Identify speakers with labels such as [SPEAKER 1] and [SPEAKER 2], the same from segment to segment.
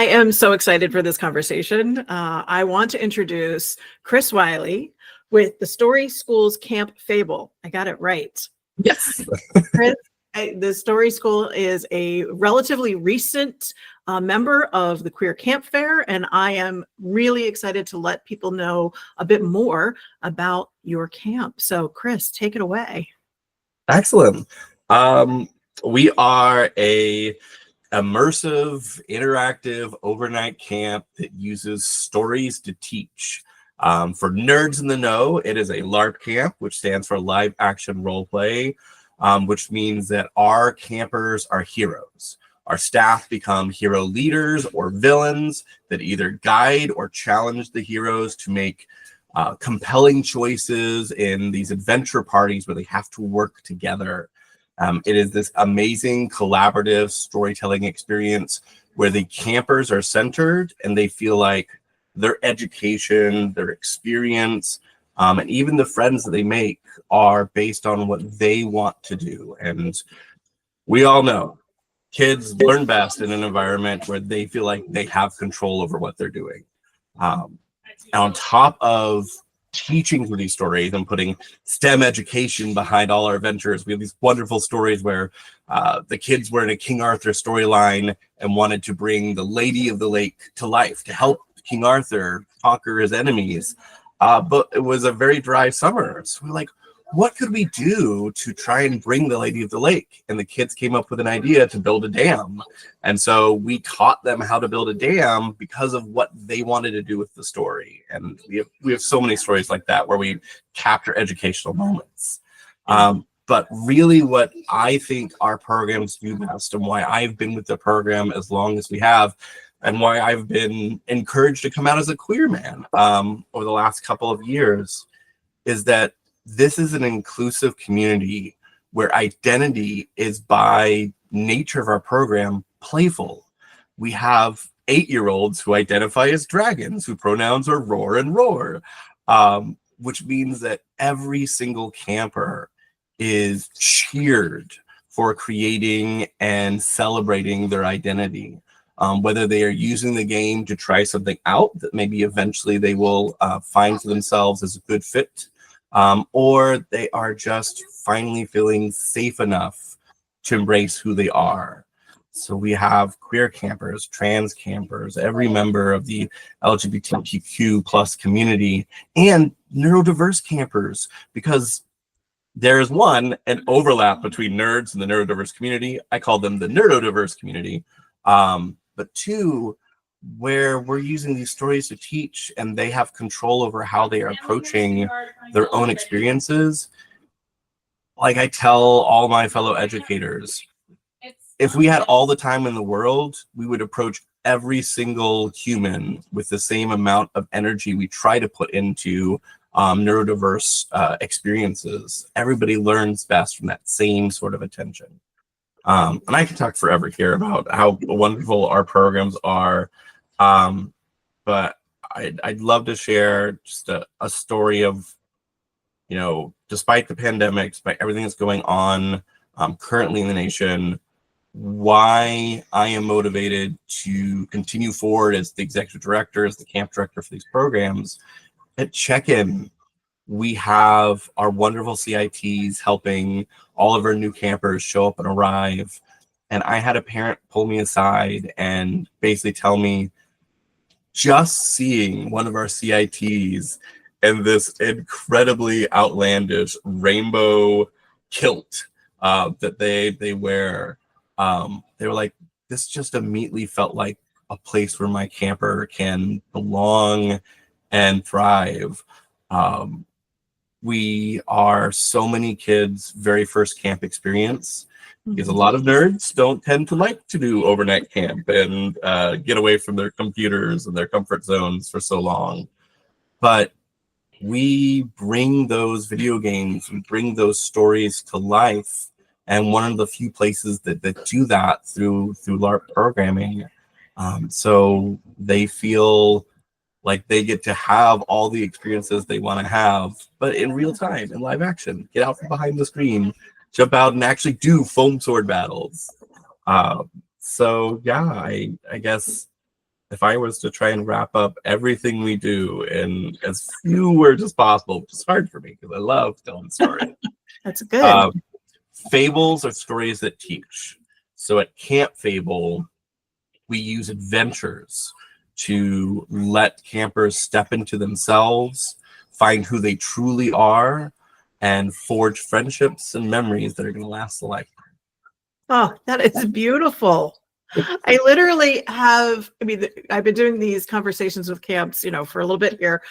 [SPEAKER 1] I am so excited for this conversation. I want to introduce Chris Wiley with the Story School's Camp Fable. I got it right.
[SPEAKER 2] Yes.
[SPEAKER 1] Chris, the Story School is a relatively recent member of the Queer Camp Fair, and I am really excited to let people know a bit more about your camp. So Chris, take it away.
[SPEAKER 2] Excellent. We are a immersive, interactive overnight camp that uses stories to teach. For nerds in the know, it is a LARP camp, which stands for live action role play, which means that our campers are heroes. Our staff become hero leaders or villains that either guide or challenge the heroes to make compelling choices in these adventure parties where they have to work together. It is this amazing collaborative storytelling experience where the campers are centered and they feel like their education, their experience, and even the friends that they make are based on what they want to do. And we all know kids learn best in an environment where they feel like they have control over what they're doing. On top of teaching through these stories and putting STEM education behind all our adventures, we have these wonderful stories where the kids were in a King Arthur storyline and wanted to bring the Lady of the Lake to life to help King Arthur conquer his enemies. But it was a very dry summer. So we're like, what could we do to try and bring the Lady of the Lake? And the kids came up with an idea to build a dam. And so we taught them how to build a dam because of what they wanted to do with the story. And we have so many stories like that where we capture educational moments. But really what I think our programs do best, and why I've been with the program as long as we have, and why I've been encouraged to come out as a queer man over the last couple of years, is that this is an inclusive community where identity is, by nature of our program, playful. We have 8-year-olds who identify as dragons, whose pronouns are roar and roar, which means that every single camper is cheered for creating and celebrating their identity. Whether they are using the game to try something out that maybe eventually they will find for themselves as a good fit, or they are just finally feeling safe enough to embrace who they are. So we have queer campers, trans campers, every member of the LGBTQ plus community, and neurodiverse campers, because there's an overlap between nerds and the neurodiverse community. I call them the neurodiverse community. But two, where we're using these stories to teach and they have control over how they are approaching their own experiences. Like I tell all my fellow educators, if we had all the time in the world, we would approach every single human with the same amount of energy we try to put into neurodiverse experiences. Everybody learns best from that same sort of attention. And I can talk forever here about how wonderful our programs are. But I'd love to share just a story of, despite the pandemic, despite everything that's going on currently in the nation, why I am motivated to continue forward as the executive director, as the camp director for these programs. At check-in, we have our wonderful CITs helping all of our new campers show up and arrive. And I had a parent pull me aside and basically tell me, just seeing one of our CITs in this incredibly outlandish rainbow kilt that they wear, they were like, this just immediately felt like a place where my camper can belong and thrive. We are so many kids' very first camp experience, because a lot of nerds don't tend to like to do overnight camp and get away from their computers and their comfort zones for so long. But we bring those video games, we bring those stories to life. And one of the few places that do that through LARP programming. So they feel like they get to have all the experiences they want to have, but in real time, in live action. Get out from behind the screen, jump out and actually do foam sword battles. So yeah, I guess if I was to try and wrap up everything we do in as few words as possible, which is hard for me because I love telling stories.
[SPEAKER 1] That's good.
[SPEAKER 2] Fables are stories that teach. So at Camp Fable, we use adventures to let campers step into themselves, find who they truly are, and forge friendships and memories that are going to last a lifetime.
[SPEAKER 1] Oh, that is beautiful. I literally have, I mean, I've been doing these conversations with camps, for a little bit here.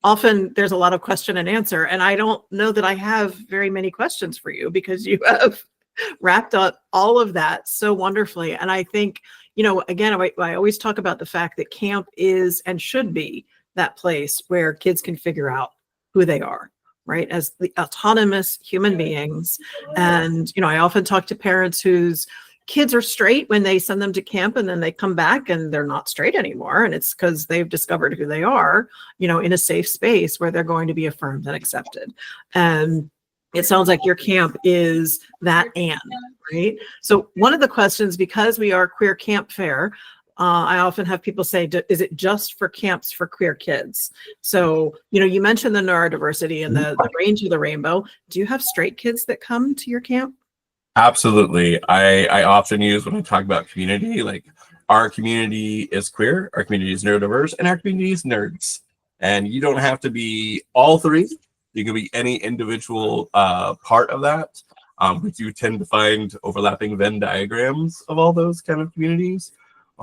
[SPEAKER 1] Often there's a lot of question and answer, and I don't know that I have very many questions for you because you have wrapped up all of that so wonderfully. And I think, again, I always talk about the fact that camp is and should be that place where kids can figure out who they are, right? As the autonomous human beings. And, I often talk to parents whose kids are straight when they send them to camp, and then they come back and they're not straight anymore. And it's because they've discovered who they are, in a safe space where they're going to be affirmed and accepted. And it sounds like your camp is that, right? So one of the questions, because we are Queer Camp Fair, I often have people say, is it just for camps for queer kids? So, you mentioned the neurodiversity and the range of the rainbow. Do you have straight kids that come to your camp?
[SPEAKER 2] Absolutely. I often use, when I talk about community, like our community is queer, our community is neurodiverse, and our community is nerds. And you don't have to be all three. You can be any individual part of that. We do tend to find overlapping Venn diagrams of all those kind of communities.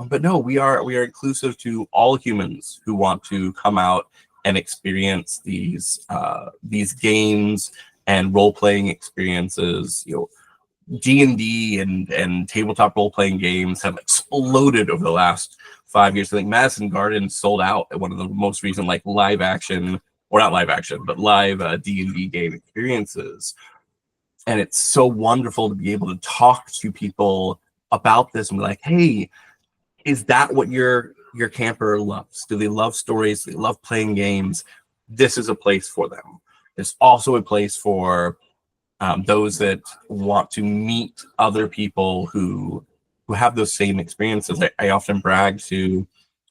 [SPEAKER 2] But no, we are inclusive to all humans who want to come out and experience these games and role-playing experiences. D&D and tabletop role-playing games have exploded over the last 5 years. I think Madison Garden sold out at one of the most recent live D&D game experiences. And it's so wonderful to be able to talk to people about this and be like, hey, is that what your camper loves? Do they love stories? Do they love playing games? This is a place for them. There's also a place for those that want to meet other people who have those same experiences. I often brag to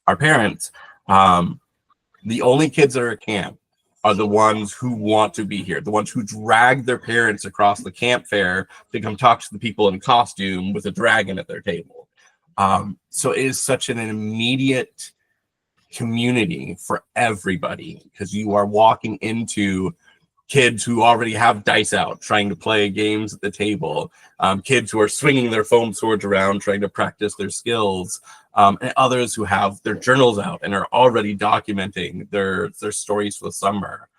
[SPEAKER 2] our parents, the only kids that are at camp are the ones who want to be here, the ones who drag their parents across the camp fair to come talk to the people in costume with a dragon at their table. So it is such an immediate community for everybody, because you are walking into kids who already have dice out trying to play games at the table, kids who are swinging their foam swords around trying to practice their skills, and others who have their journals out and are already documenting their stories for the summer.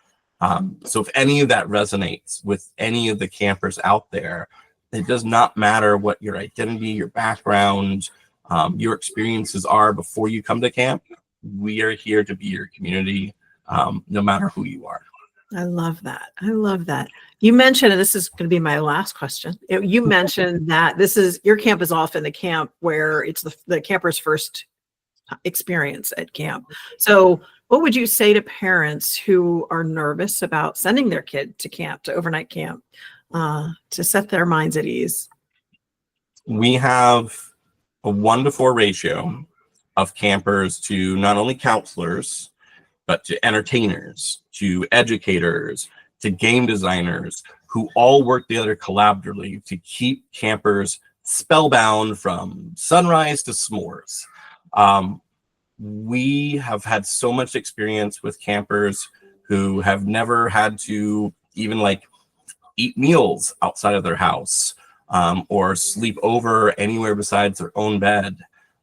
[SPEAKER 2] So if any of that resonates with any of the campers out there, it does not matter what your identity, your background, your experiences are before you come to camp. We are here to be your community, no matter who you are.
[SPEAKER 1] I love that. I love that. You mentioned, and this is going to be my last question. You mentioned that your camp is often the camp where it's the camper's first experience at camp. So what would you say to parents who are nervous about sending their kid to camp, to overnight camp, to set their minds at ease?
[SPEAKER 2] We have a 1-to-4 ratio of campers to not only counselors, but to entertainers, to educators, to game designers, who all work together collaboratively to keep campers spellbound from sunrise to s'mores. We have had so much experience with campers who have never had to even eat meals outside of their house, or sleep over anywhere besides their own bed.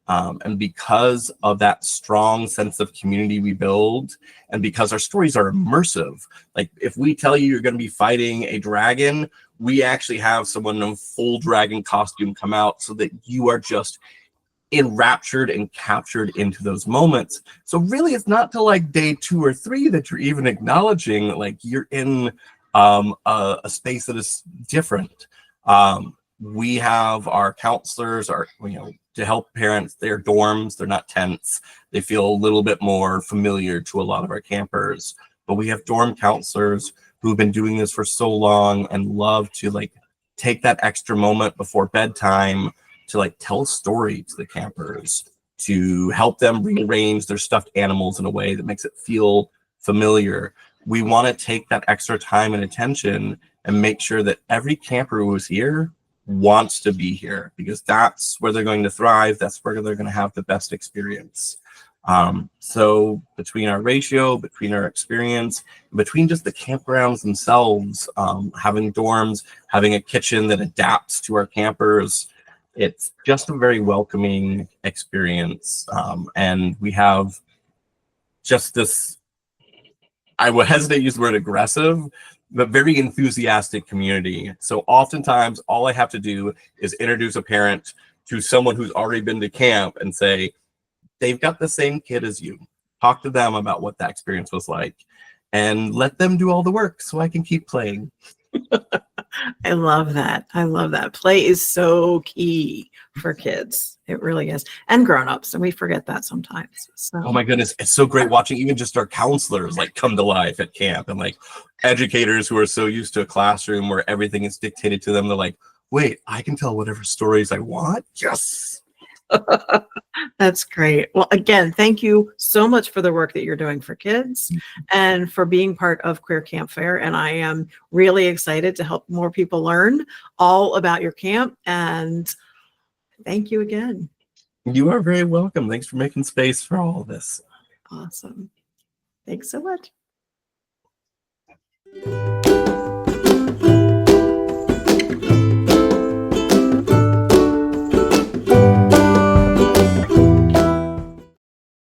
[SPEAKER 2] And because of that strong sense of community we build, and because our stories are immersive, if we tell you you're going to be fighting a dragon, we actually have someone in a full dragon costume come out so that you are just enraptured and captured into those moments. So really, it's not till day 2 or 3 that you're even acknowledging you're in a space that is different. We have our counselors, to help parents, their dorms, they're not tents. They feel a little bit more familiar to a lot of our campers. But we have dorm counselors who've been doing this for so long and love to take that extra moment before bedtime to tell a story to the campers. to help them rearrange their stuffed animals in a way that makes it feel familiar. We want to take that extra time and attention and make sure that every camper who is here wants to be here, because that's where they're going to thrive. That's where they're going to have the best experience. So between our ratio, between our experience, between just the campgrounds themselves, having dorms, having a kitchen that adapts to our campers, it's just a very welcoming experience. And we have just this, I would hesitate to use the word aggressive, but very enthusiastic community. So oftentimes all I have to do is introduce a parent to someone who's already been to camp and say, they've got the same kid as you. Talk to them about what that experience was like and let them do all the work so I can keep playing.
[SPEAKER 1] I love that. I love that. Play is so key for kids. It really is. And grown-ups, and we forget that sometimes. So.
[SPEAKER 2] Oh my goodness, it's so great watching even just our counselors like come to life at camp, and like educators who are so used to a classroom where everything is dictated to them. They're like, wait, I can tell whatever stories I want? Yes.
[SPEAKER 1] That's great. Well, again, thank you so much for the work that you're doing for kids and for being part of Queer Camp Fair. And I am really excited to help more people learn all about your camp. And thank you again.
[SPEAKER 2] You are very welcome. Thanks for making space for all of this.
[SPEAKER 1] Awesome. Thanks so much.